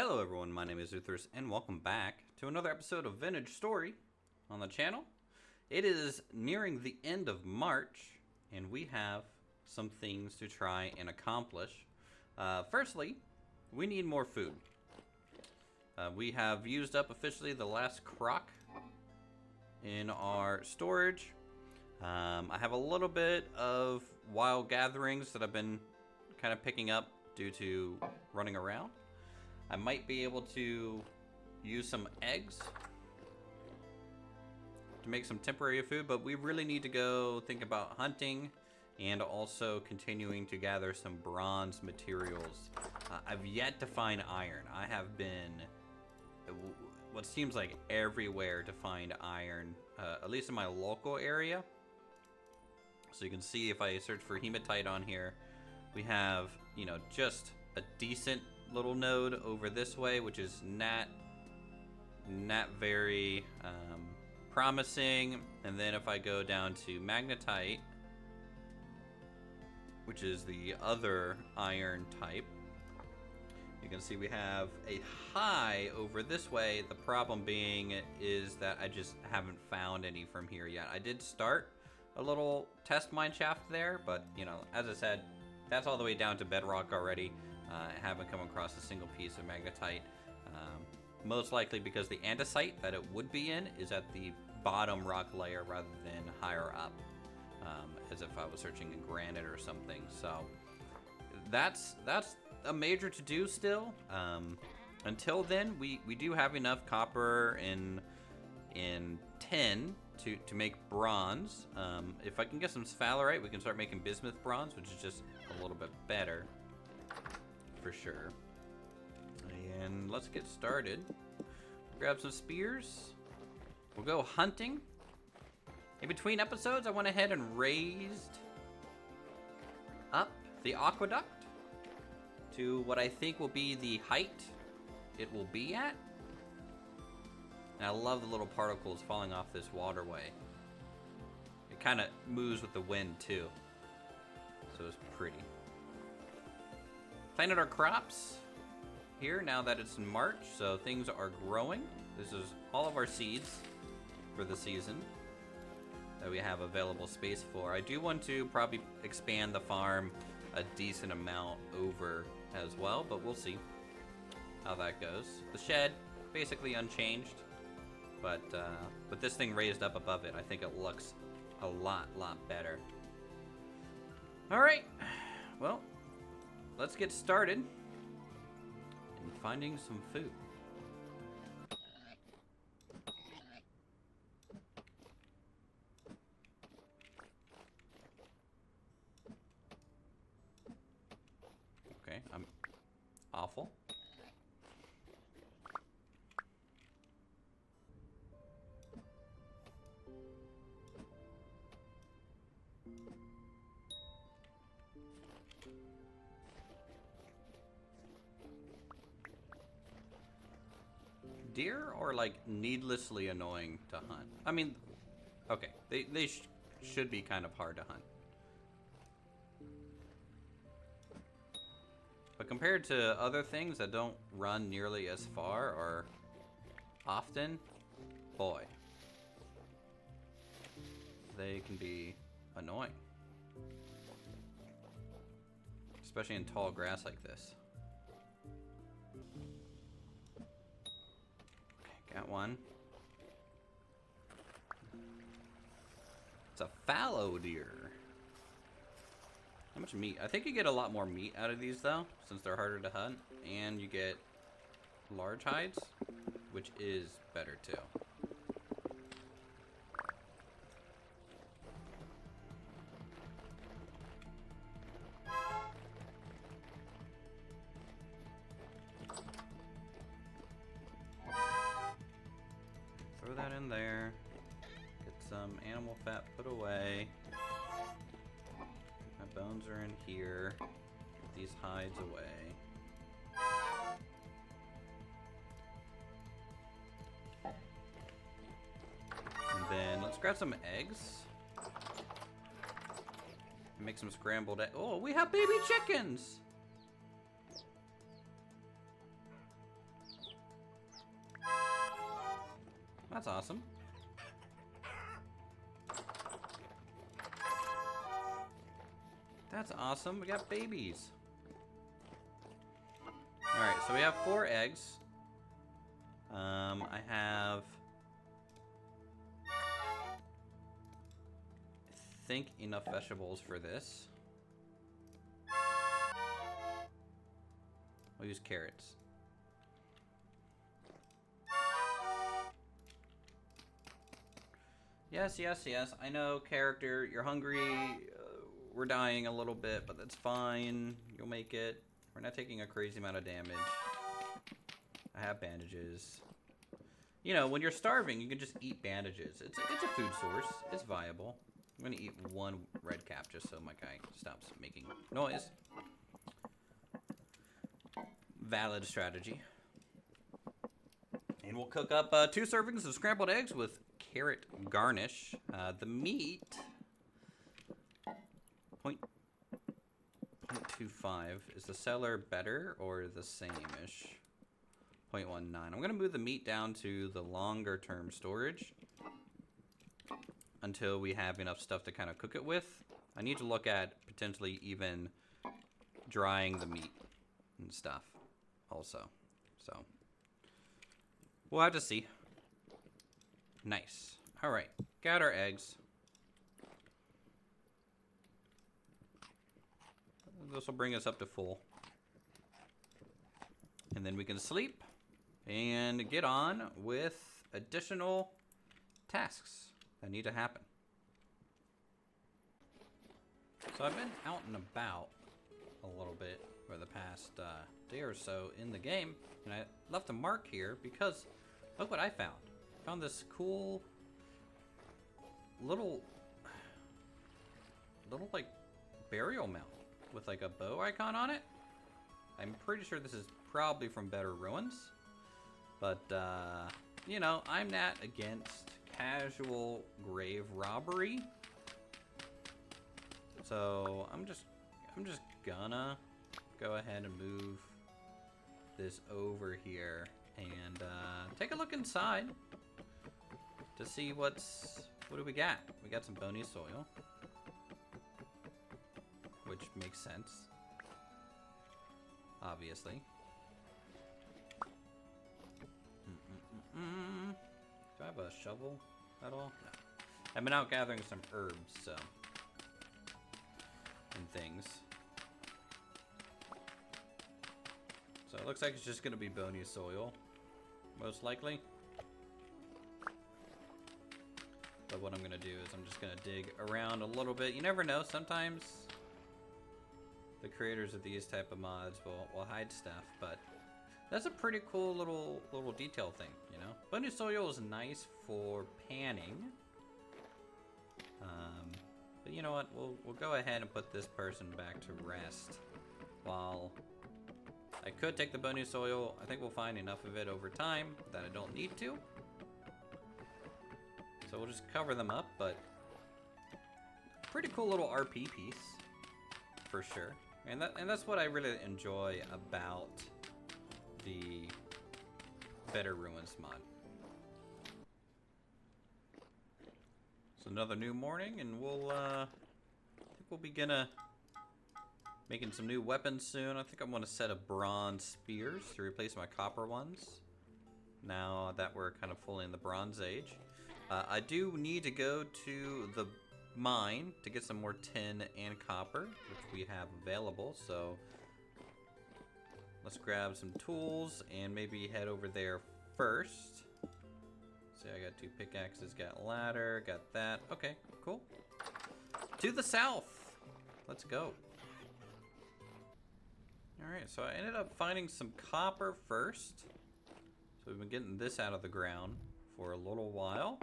Hello everyone, my name is Uthris and welcome back to another episode of Vintage Story on the channel. It is nearing the end of March and we have some things to try and accomplish. Firstly, we need more food. We have used up officially the last crock in our storage. I have a little bit of wild gatherings that I've been kind of picking up due to running around. I might be able to use some eggs to make some temporary food, but we really need to go think about hunting and also continuing to gather some bronze materials. I've yet to find iron. I have been what seems like everywhere to find iron, at least in my local area. So you can see if I search for hematite on here, we have, you know, just a decent little node over this way, which is not very promising. And then if I go down to magnetite, which is the other iron type, you can see we have a high over this way. The problem being is that I just haven't found any from here yet. I did start a little test mine shaft there, but you know, as I said, that's all the way down to bedrock already. I haven't come across a single piece of magnetite, most likely because the andesite that it would be in is at the bottom rock layer rather than higher up, as if I was searching in granite or something. So that's a major to-do still. Until then, we do have enough copper in tin to make bronze. If I can get some sphalerite, we can start making bismuth bronze, which is just a little bit better. For sure. And let's get started. Grab some spears. We'll go hunting. In between episodes, I went ahead and raised up the aqueduct to what I think will be the height it will be at. And I love the little particles falling off this waterway. It kind of moves with the wind too, so it's pretty. Planted our crops here now that it's in March, so things are growing. This is all of our seeds for the season that we have available space for. I do want to probably expand the farm a decent amount over as well, but we'll see how that goes. The shed, basically unchanged, but with this thing raised up above it, I think it looks a lot better. All right, well, let's get started in finding some food. Okay, I'm awful. Deer are like needlessly annoying to hunt. I mean, okay, they should be kind of hard to hunt. But compared to other things that don't run nearly as far or often, boy, they can be annoying. Especially in tall grass like this. Got one. It's a fallow deer. How much meat? I think you get a lot more meat out of these though, since they're harder to hunt, and you get large hides, which is better too. Throw that in there. Get some animal fat put away. My bones are in here. Get these hides away. And then let's grab some eggs. Make some scrambled eggs. Oh, we have baby chickens! That's awesome. That's awesome. We got babies. Alright, so we have 4 eggs. I have... I think enough vegetables for this. We'll use carrots. Yes, yes, yes. I know, character. You're hungry. We're dying a little bit, but that's fine. You'll make it. We're not taking a crazy amount of damage. I have bandages. You know, when you're starving, you can just eat bandages. It's a food source. It's viable. I'm gonna eat 1 red cap just so my guy stops making noise. Valid strategy. And we'll cook up 2 servings of scrambled eggs with carrot garnish. The meat... 0.25. Is the cellar better or the same-ish? 0.19. I'm going to move the meat down to the longer term storage until we have enough stuff to kind of cook it with. I need to look at potentially even drying the meat and stuff also. So we'll have to see. Nice. All right. Got our eggs. This will bring us up to full. And then we can sleep and get on with additional tasks that need to happen. So I've been out and about a little bit for the past day or so in the game, and I left a mark here because look what I found. I found this cool little like burial mound with like a bow icon on it. I'm pretty sure this is probably from Better Ruins, but you know, I'm not against casual grave robbery, so I'm just gonna go ahead and move this over here and take a look inside to see what do we got. We got some bony soil, which makes sense, obviously. Do I have a shovel at all? No. I've been out gathering some herbs, so, and things. So it looks like it's just gonna be bony soil, most likely. But what I'm gonna do is I'm just gonna dig around a little bit. You never know, sometimes the creators of these type of mods will hide stuff, but that's a pretty cool little detail thing, you know? Bony soil is nice for panning. But you know what? We'll go ahead and put this person back to rest while I could take the bony soil. I think we'll find enough of it over time that I don't need to. So we'll just cover them up, but pretty cool little RP piece for sure. And that's what I really enjoy about the Better Ruins mod. So another new morning, and we'll I think we'll begin making some new weapons soon. I think I'm going to set up bronze spears to replace my copper ones now that we're kind of fully in the Bronze Age. I do need to go to the mine to get some more tin and copper, which we have available, so let's grab some tools and maybe head over there first. See, I got 2 pickaxes, got ladder, got that. Okay, cool. To the south. Let's go. Alright, so I ended up finding some copper first. So we've been getting this out of the ground for a little while.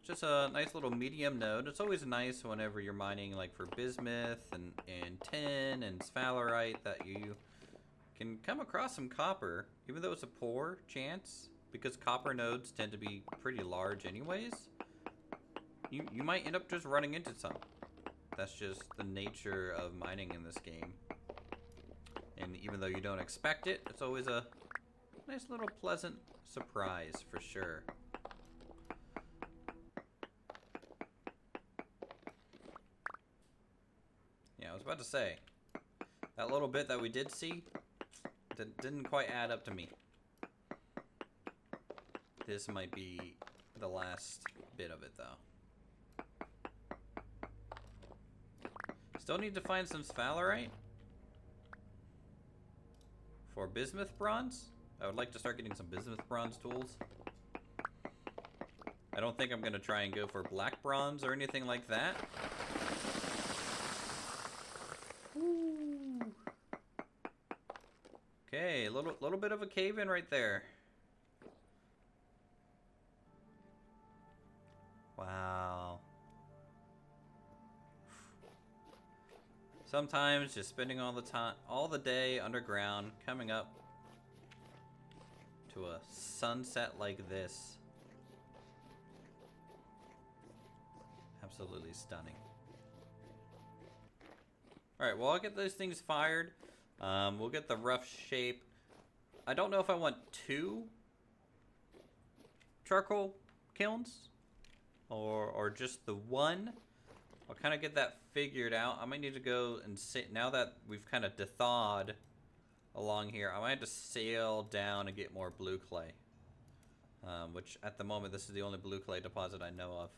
Just a nice little medium node. It's always nice whenever you're mining like for bismuth and tin and sphalerite that you can come across some copper, even though it's a poor chance, because copper nodes tend to be pretty large anyways. You might end up just running into some. That's just the nature of mining in this game. And even though you don't expect it, it's always a nice little pleasant surprise for sure. Yeah, I was about to say, that little bit that we did see didn't quite add up to me. This might be the last bit of it, though. Still need to find some sphalerite for bismuth bronze. I would like to start getting some bismuth bronze tools. I don't think I'm going to try and go for black bronze or anything like that. Ooh. Okay, a little bit of a cave-in right there. Wow. Sometimes just spending all the day underground, coming up to a sunset like this. Absolutely stunning. Alright, well, I'll get those things fired. We'll get the rough shape. I don't know if I want 2 charcoal kilns or just the one. I'll kind of get that figured out. I might need to go and sit, now that we've kind of thawed along here, I might have to sail down and get more blue clay. Which at the moment, this is the only blue clay deposit I know of.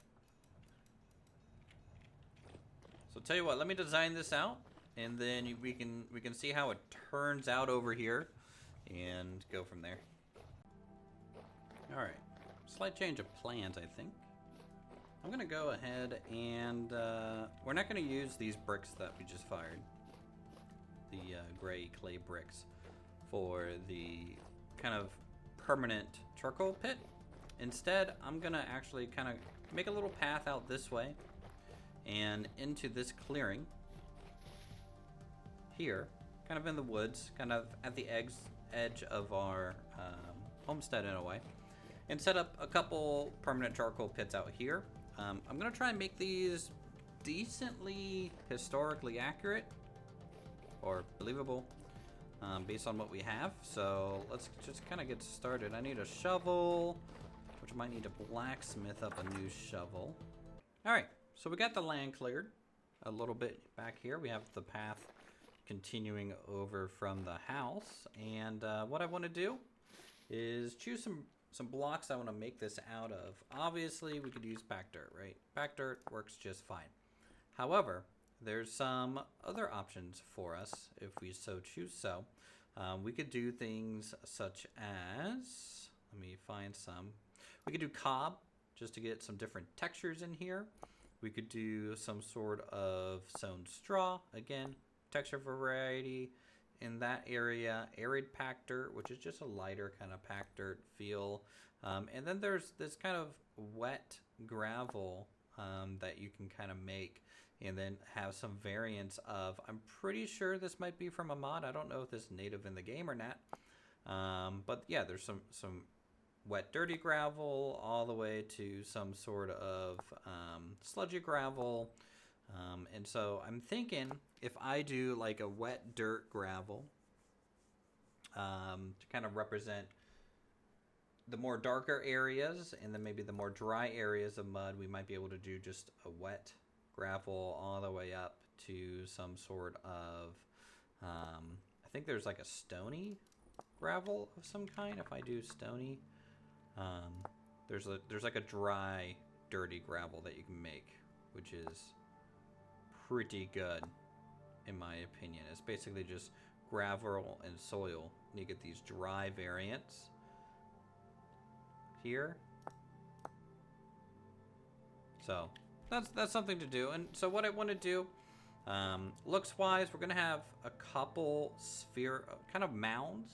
So tell you what, let me design this out, and then we can see how it turns out over here, and go from there. All right, slight change of plans, I think. I'm gonna go ahead and we're not gonna use these bricks that we just fired, the gray clay bricks, for the kind of permanent charcoal pit. Instead, I'm gonna actually kind of make a little path out this way and into this clearing here, kind of in the woods, kind of at the edge of our homestead in a way, and set up a couple permanent charcoal pits out here. I'm gonna try and make these decently historically accurate or believable based on what we have. So let's just kind of get started. I need a shovel, which I might need to blacksmith up a new shovel. All right, so we got the land cleared a little bit back here. We have the path continuing over from the house, and what I want to do is choose some blocks I want to make this out of. Obviously, we could use packed dirt, right? Packed dirt works just fine. However, there's some other options for us if we so choose so. We could do things such as, let me find some. We could do cob, just to get some different textures in here. We could do some sort of sown straw, again, texture variety in that area. Arid packed dirt, which is just a lighter kind of packed dirt feel. And then there's this kind of wet gravel that you can kind of make and then have some variants of. I'm pretty sure this might be from a mod. I don't know if this is native in the game or not. But yeah, there's some wet dirty gravel all the way to some sort of sludgy gravel. And so I'm thinking if I do like a wet dirt gravel to kind of represent the more darker areas, and then maybe the more dry areas of mud, we might be able to do just a wet gravel all the way up to some sort of, I think there's like a stony gravel of some kind. If I do stony, there's like a dry, dirty gravel that you can make, which is pretty good in my opinion. It's basically just gravel and soil. You get these dry variants here. So that's something to do. And so what I want to do, looks wise, we're gonna have a couple kind of mounds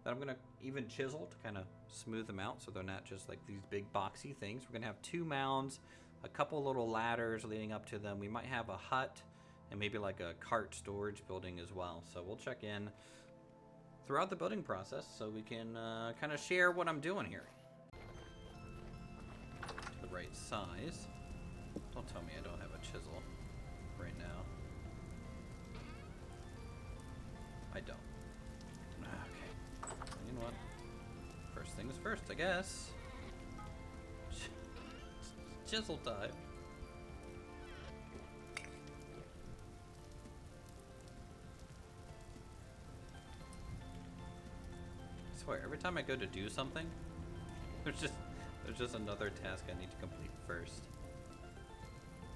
that I'm gonna even chisel to kind of smooth them out so they're not just like these big boxy things. We're gonna have 2 mounds, a couple little ladders leading up to them. We might have a hut and maybe like a cart storage building as well. So we'll check in throughout the building process so we can kind of share what I'm doing here. The right size. Don't tell me I don't have a chisel right now. I don't. Okay. You know what? First things first, I guess. Chisel time. I swear, every time I go to do something, there's just another task I need to complete first.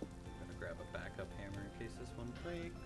I'm gonna grab a backup hammer in case this one breaks.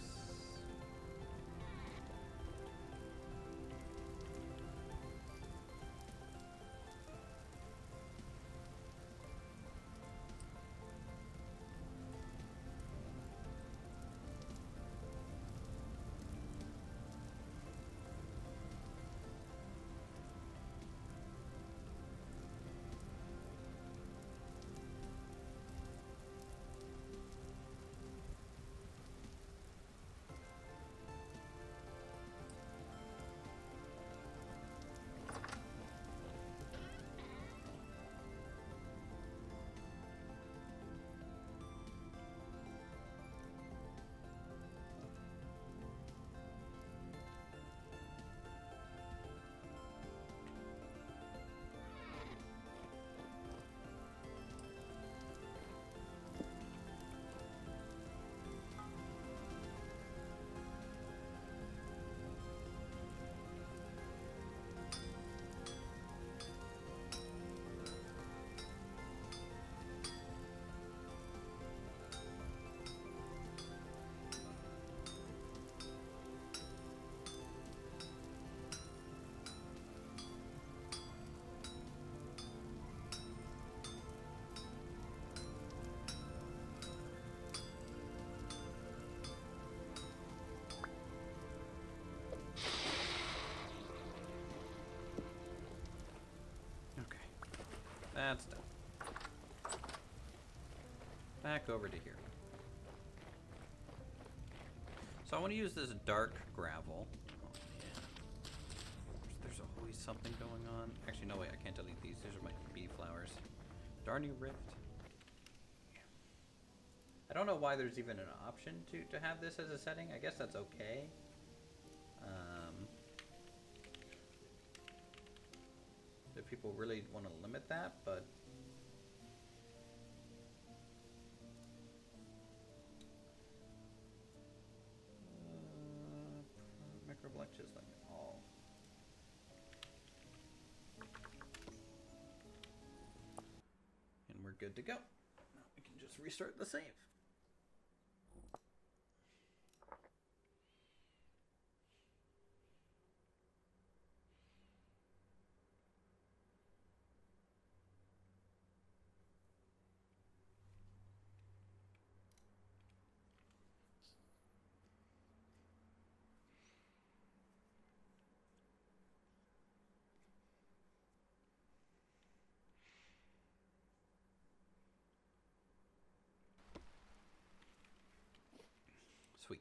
That's done. Back over to here. So I want to use this dark gravel. Oh, yeah. There's always something going on. Actually, no, wait, I can't delete these. These are my bee flowers. Darny Rift. Yeah. I don't know why there's even an option to have this as a setting. I guess that's okay. If people really want to limit that, but microblock chiseling all. And we're good to go. Now we can just restart the save. Sweet.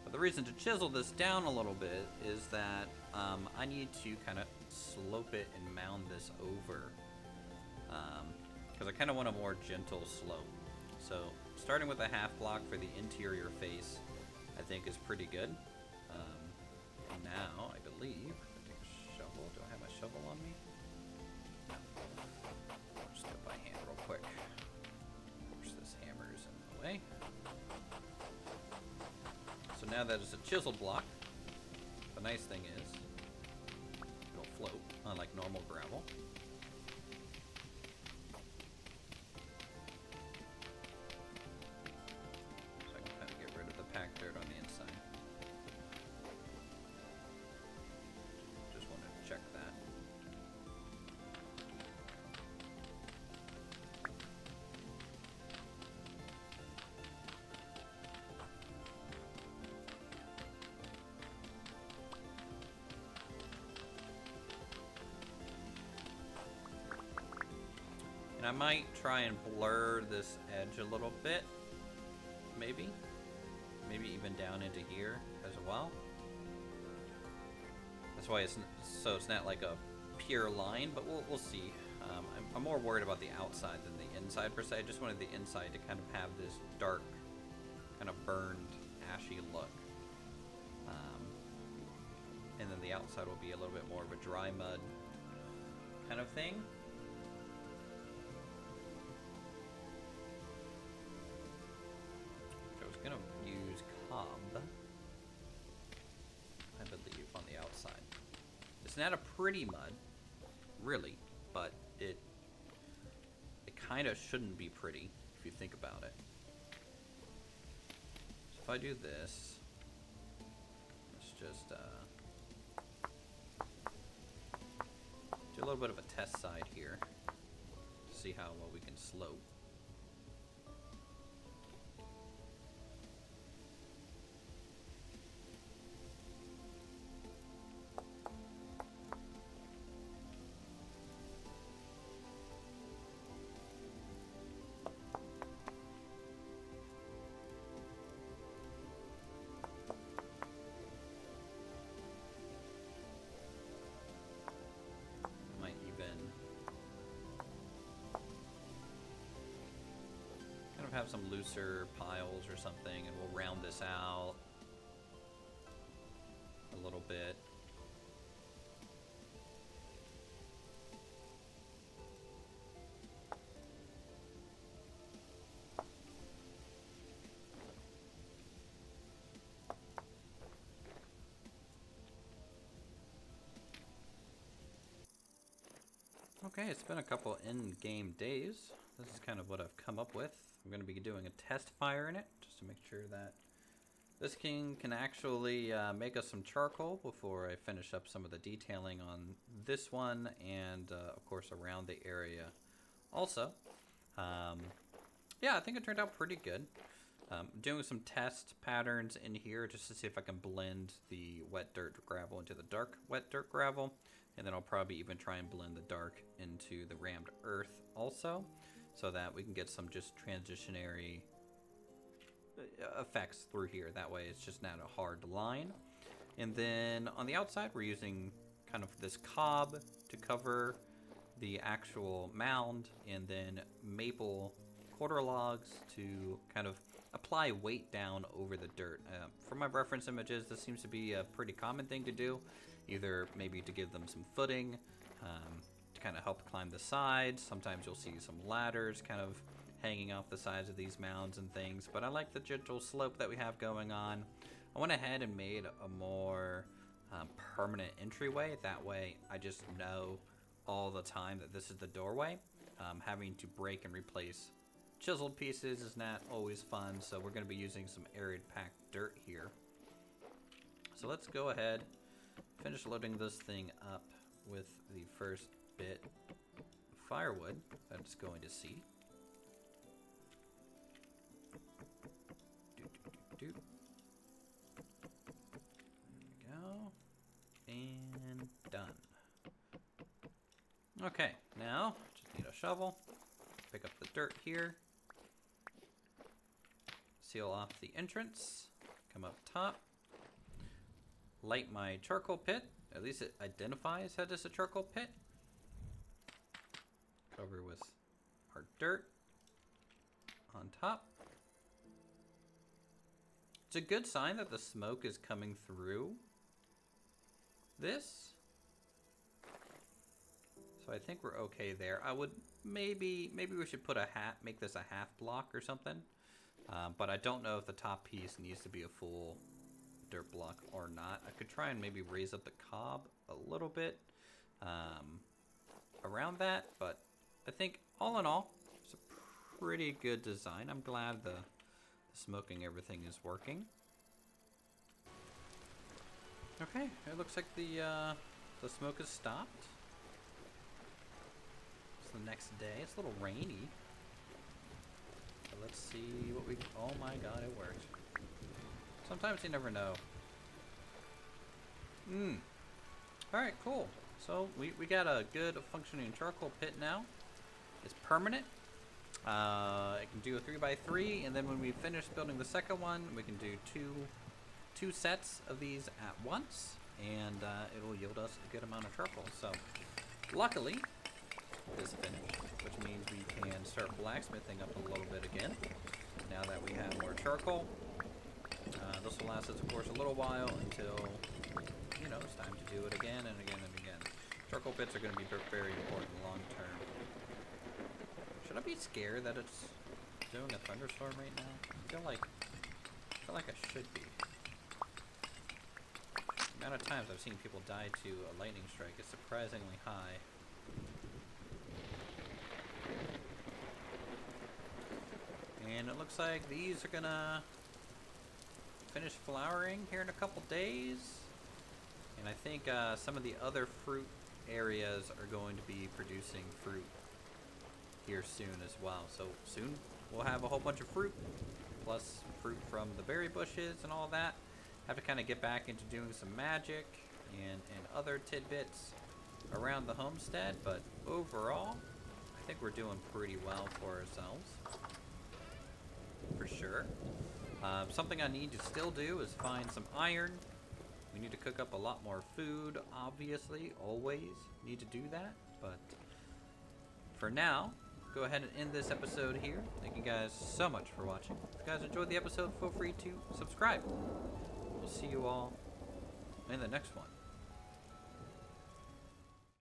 But the reason to chisel this down a little bit is that I need to kind of slope it and mound this over. Because I kind of want a more gentle slope. So starting with a half block for the interior face, I think is pretty good. Now, I believe, I take a shovel. Do I have my shovel on me? No. I'll just do it by hand real quick. Of course, this hammer is in the way. So now that it's a chisel block, the nice thing is, it'll float, unlike normal gravel. So I can kind of get rid of the packed dirt on the inside. Check that. And I might try and blur this edge a little bit. Maybe even down into here as well. That's why it's not like a pure line, but we'll see. I'm more worried about the outside than the inside per se. I just wanted the inside to kind of have this dark, kind of burned, ashy look. And then the outside will be a little bit more of a dry mud kind of thing. I was going to use cob, I believe, on the outside. It's not a pretty mud, really, but it kind of shouldn't be pretty if you think about it. So if I do this, let's just do a little bit of a test side here, see how well we can slope. Have some looser piles or something, and we'll round this out a little bit. Okay, it's been a couple in-game days. This is kind of what I've come up with. I'm going to be doing a test fire in it, just to make sure that this can actually make us some charcoal before I finish up some of the detailing on this one, and of course around the area also. Yeah, I think it turned out pretty good. Doing some test patterns in here just to see if I can blend the wet dirt gravel into the dark wet dirt gravel, and then I'll probably even try and blend the dark into the rammed earth also, so that we can get some just transitionary effects through here. That way it's just not a hard line. And then on the outside we're using kind of this cob to cover the actual mound, and then maple quarter logs to kind of apply weight down over the dirt. For my reference images, this seems to be a pretty common thing to do, either maybe to give them some footing, to kind of help climb the sides. Sometimes you'll see some ladders kind of hanging off the sides of these mounds and things, but I like the gentle slope that we have going on. I went ahead and made a more permanent entryway. That way I just know all the time that this is the doorway. Having to break and replace chiseled pieces is not always fun, so we're going to be using some arid packed dirt here. So let's go ahead, finish loading this thing up with the first bit of firewood that it's going to see. There we go. And done. Okay, now just need a shovel. Pick up the dirt here. Seal off the entrance. Come up top. Light my charcoal pit. At least it identifies that it's a charcoal pit. Cover with our dirt on top. It's a good sign that the smoke is coming through this. So I think we're okay there. I would maybe we should put make this a half block or something. But I don't know if the top piece needs to be a full dirt block or not. I could try and maybe raise up the cob a little bit around that, but I think all in all, it's a pretty good design. I'm glad the smoking everything is working. Okay, it looks like the smoke has stopped. It's the next day. It's a little rainy. So let's see what we... Oh my god, it worked. Sometimes you never know. Alright, cool. So we got a good functioning charcoal pit now. It's permanent. It can do a 3x3, and then when we finish building the second one, we can do two sets of these at once, and it'll yield us a good amount of charcoal. So luckily, is finished, which means we can start blacksmithing up a little bit again. Now that we have more charcoal, this will last us, of course, a little while until, you know, it's time to do it again and again and again. Charcoal pits are going to be very important long term. Should I be scared that it's doing a thunderstorm right now? I feel like I should be. The amount of times I've seen people die to a lightning strike is surprisingly high. And it looks like these are gonna finish flowering here in a couple days. And I think some of the other fruit areas are going to be producing fruit here soon as well. So soon we'll have a whole bunch of fruit, plus fruit from the berry bushes and all that. Have to kind of get back into doing some magic and other tidbits around the homestead, but overall, I think we're doing pretty well for ourselves, for sure. Something I need to still do is find some iron. We need to cook up a lot more food, obviously, always need to do that, but for now, go ahead and end this episode here. Thank you guys so much for watching. If you guys enjoyed the episode, feel free to subscribe. We'll see you all in the next one.